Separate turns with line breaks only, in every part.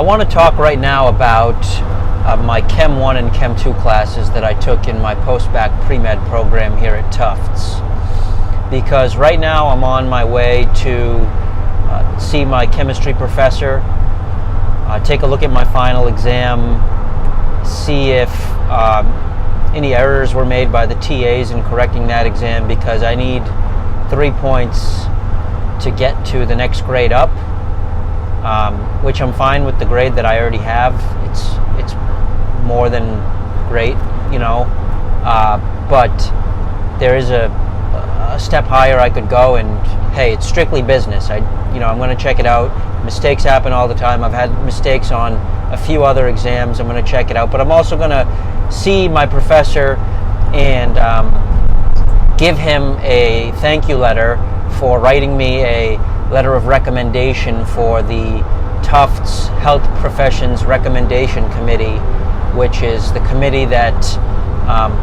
want to talk right now about my Chem 1 and Chem 2 classes that I took in my Postbac Pre-med program here at Tufts. Because right now I'm on my way to see my chemistry professor, take a look at my final exam, see if any errors were made by the TAs in correcting that exam, because I need 3 points to get to the next grade up, which I'm fine with the grade that I already have. It's more than great, you know, but there is a step higher I could go, and hey, it's strictly business. I'm going to check it out. Mistakes happen all the time. I've had mistakes on a few other exams. I'm going to check it out, but I'm also going to see my professor and give him a thank you letter for writing me a letter of recommendation for the Tufts Health Professions Recommendation Committee, which is the committee that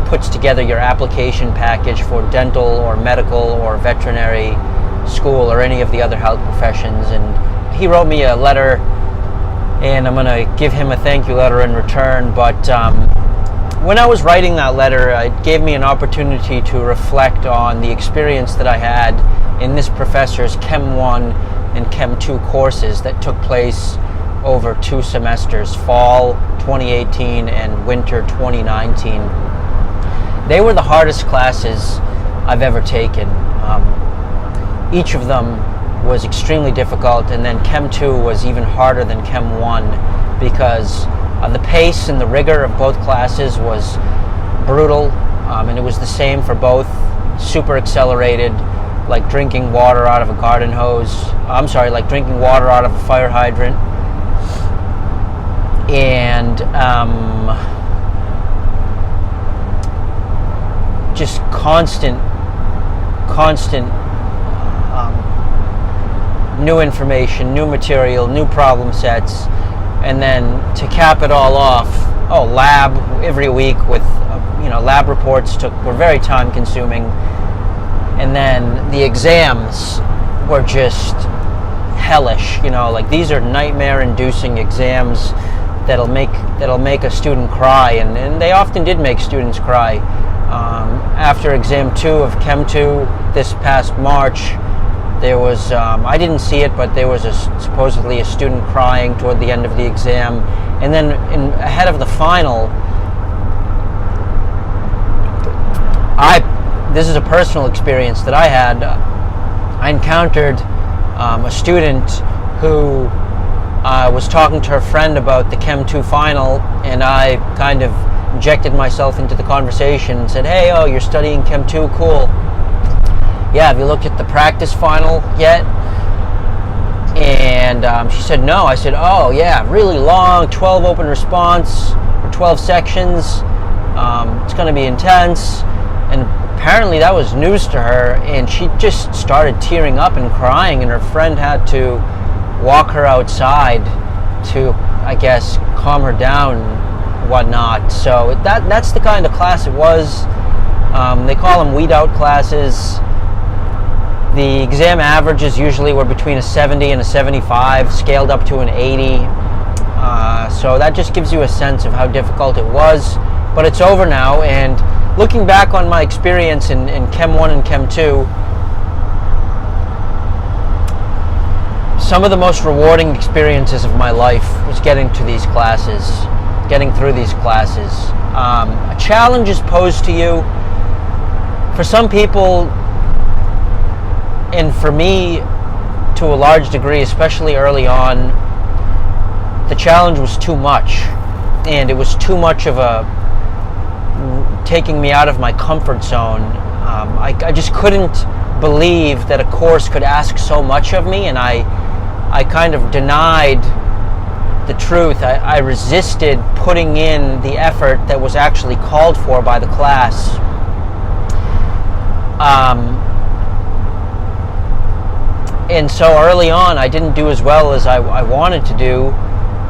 puts together your application package for dental or medical or veterinary school or any of the other health professions. And he wrote me a letter, and I'm going to give him a thank you letter in return. But when I was writing that letter, it gave me an opportunity to reflect on the experience that I had in this professor's Chem 1 and Chem 2 courses that took place over 2 semesters, fall 2018 and winter 2019. They were the hardest classes I've ever taken. Each of them was extremely difficult, and then Chem 2 was even harder than Chem 1 because the pace and the rigor of both classes was brutal, and it was the same for both. Super accelerated, like drinking water out of a garden hose. Like drinking water out of a fire hydrant. And just constant new information, new material, new problem sets. And then to cap it all off, lab every week with lab reports were very time consuming. And then the exams were just hellish. Like these are nightmare inducing exams that'll make a student cry, and they often did make students cry. After exam 2 of Chem 2 this past March, there was, I didn't see it, but there was supposedly a student crying toward the end of the exam. And then ahead of the final, this is a personal experience that I had. I encountered a student who was talking to her friend about the Chem 2 final, and I kind of injected myself into the conversation and said, hey, you're studying Chem 2, cool. Yeah, have you looked at the practice final yet? And she said no. I said, oh yeah, really long, 12 open response, or 12 sections. It's going to be intense. And apparently that was news to her, and she just started tearing up and crying, and her friend had to walk her outside to, I guess, calm her down and whatnot. So that's the kind of class it was. They call them weed out classes. The exam averages usually were between a 70 and a 75, scaled up to an 80. So that just gives you a sense of how difficult it was. But it's over now, and looking back on my experience in Chem 1 and Chem 2, some of the most rewarding experiences of my life was getting through these classes. A challenge is posed to you. For some people, and for me to a large degree, especially early on, the challenge was too much, and it was too much of taking me out of my comfort zone. I just couldn't believe that a course could ask so much of me, and I kind of denied the truth. I resisted putting in the effort that was actually called for by the class. And so early on, I didn't do as well as I wanted to do,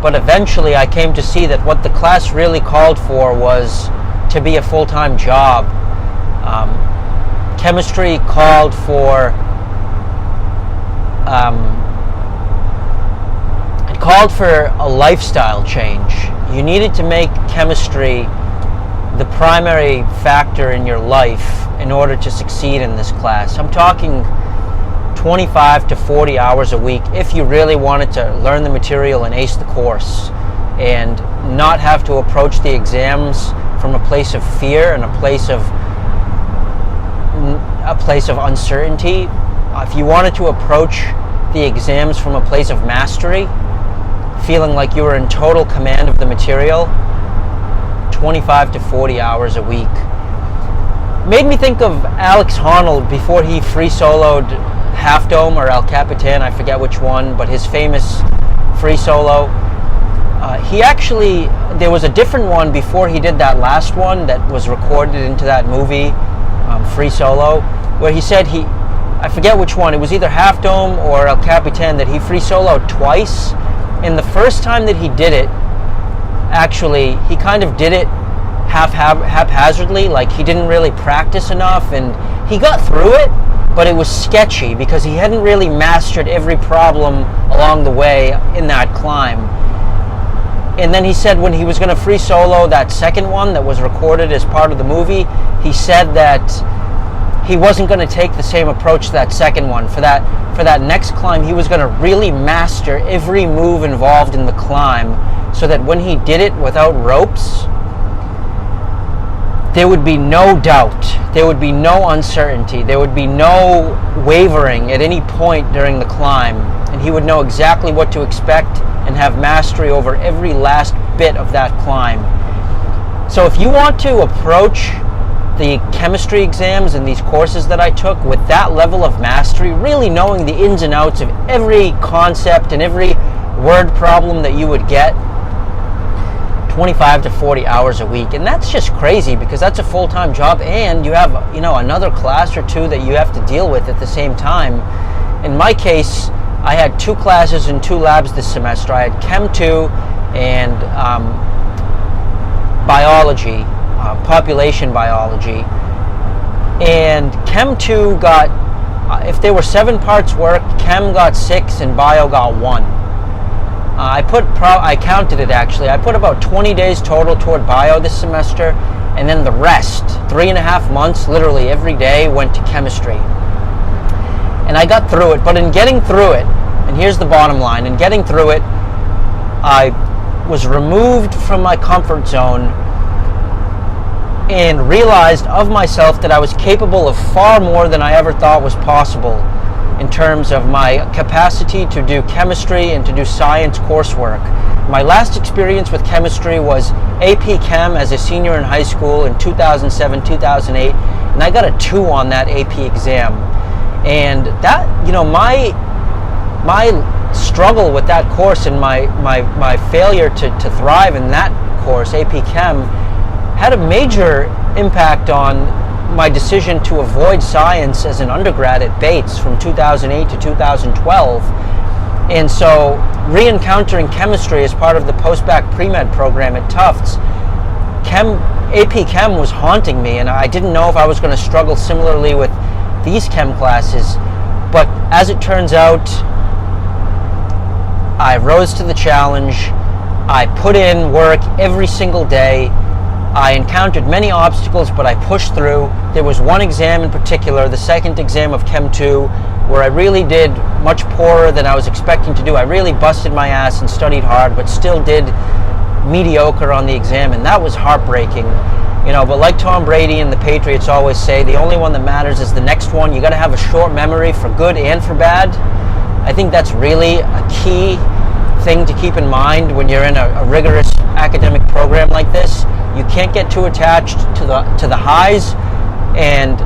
but eventually I came to see that what the class really called for was to be a full-time job. Chemistry called for called for a lifestyle change. You needed to make chemistry the primary factor in your life in order to succeed in this class. I'm talking 25 to 40 hours a week if you really wanted to learn the material and ace the course and not have to approach the exams from a place of fear and a place of uncertainty. If you wanted to approach the exams from a place of mastery, feeling like you were in total command of the material, 25 to 40 hours a week. Made me think of Alex Honnold before he free soloed Half Dome or El Capitan, I forget which one, but his famous free solo. There was a different one before he did that last one that was recorded into that movie, Free Solo, where he said I forget which one, it was either Half Dome or El Capitan, that he free soloed twice. And the first time that he did it, actually, he kind of did it haphazardly, like he didn't really practice enough, and he got through it, but it was sketchy because he hadn't really mastered every problem along the way in that climb. And then he said when he was going to free solo that second one that was recorded as part of the movie, he said that he wasn't going to take the same approach to that second one. For that next climb, he was going to really master every move involved in the climb so that when he did it without ropes, there would be no doubt, there would be no uncertainty, there would be no wavering at any point during the climb, and he would know exactly what to expect and have mastery over every last bit of that climb. So if you want to approach the chemistry exams and these courses that I took with that level of mastery, really knowing the ins and outs of every concept and every word problem that you would get, 25 to 40 hours a week. And that's just crazy because that's a full-time job, and you have, another class or two that you have to deal with at the same time. In my case, I had 2 classes and 2 labs this semester. I had Chem 2 and biology, population biology. And Chem 2 got, if there were 7 parts worked, Chem got 6 and bio got 1. I counted it actually. I put about 20 days total toward bio this semester, and then the rest, 3.5 months, literally every day, went to chemistry. And I got through it, but in getting through it, and here's the bottom line, in getting through it, I was removed from my comfort zone and realized of myself that I was capable of far more than I ever thought was possible in terms of my capacity to do chemistry and to do science coursework. My last experience with chemistry was AP Chem as a senior in high school in 2007, 2008, and I got a 2 on that AP exam. And that, my struggle with that course and my failure to thrive in that course, AP Chem, had a major impact on my decision to avoid science as an undergrad at Bates from 2008 to 2012. And so re-encountering chemistry as part of the Postbac Pre-med program at Tufts, AP Chem was haunting me, and I didn't know if I was going to struggle similarly with these chem classes. But as it turns out, I rose to the challenge. I put in work every single day. I encountered many obstacles, but I pushed through. There was one exam in particular, the second exam of Chem 2, where I really did much poorer than I was expecting to do. I really busted my ass and studied hard, but still did mediocre on the exam, and that was heartbreaking. But like Tom Brady and the Patriots always say, the only one that matters is the next one. You got to have a short memory for good and for bad. I think that's really a key thing to keep in mind when you're in a rigorous academic program like this. You can't get too attached to the highs, and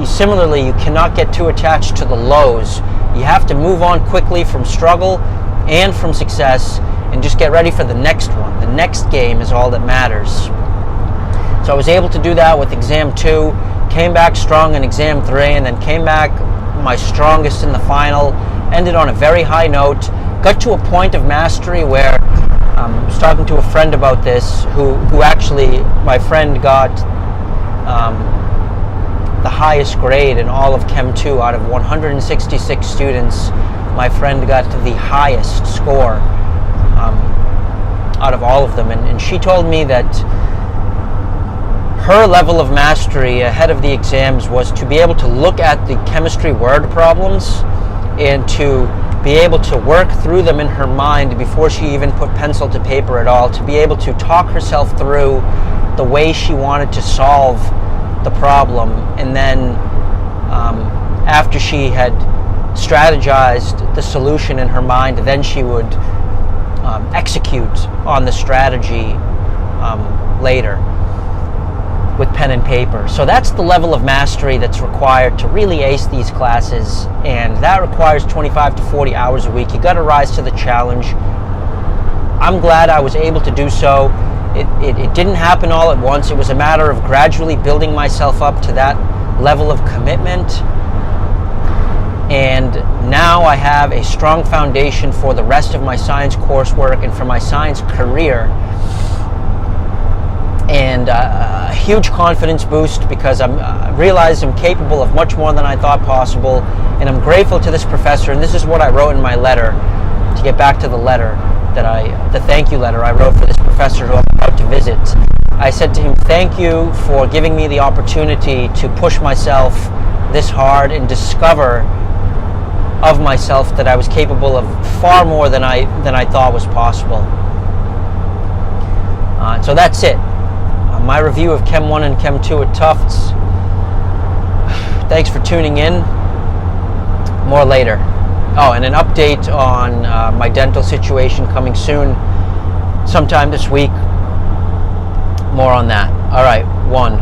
similarly, you cannot get too attached to the lows. You have to move on quickly from struggle and from success, and just get ready for the next one. The next game is all that matters. So I was able to do that with exam 2, came back strong in exam 3, and then came back my strongest in the final, ended on a very high note, got to a point of mastery where I was talking to a friend about this, who actually, my friend got the highest grade in all of Chem 2 out of 166 students. My friend got the highest score out of all of them. And she told me that her level of mastery ahead of the exams was to be able to look at the chemistry word problems and to be able to work through them in her mind before she even put pencil to paper at all, to be able to talk herself through the way she wanted to solve the problem, and then after she had strategized the solution in her mind, then she would execute on the strategy later with pen and paper. So that's the level of mastery that's required to really ace these classes, and that requires 25 to 40 hours a week. You got to rise to the challenge. I'm glad I was able to do so. It didn't happen all at once. It was a matter of gradually building myself up to that level of commitment, and now I have a strong foundation for the rest of my science coursework and for my science career, and a huge confidence boost because I realized I'm capable of much more than I thought possible, and I'm grateful to this professor. And this is what I wrote in my letter, to get back to the letter the thank you letter I wrote for this professor who I'm about to visit. I said to him, thank you for giving me the opportunity to push myself this hard and discover of myself that I was capable of far more than I thought was possible. So that's it. My review of Chem 1 and Chem 2 at Tufts. Thanks for tuning in. More later. Oh, and an update on my dental situation coming soon, sometime this week. More on that. All right, 1.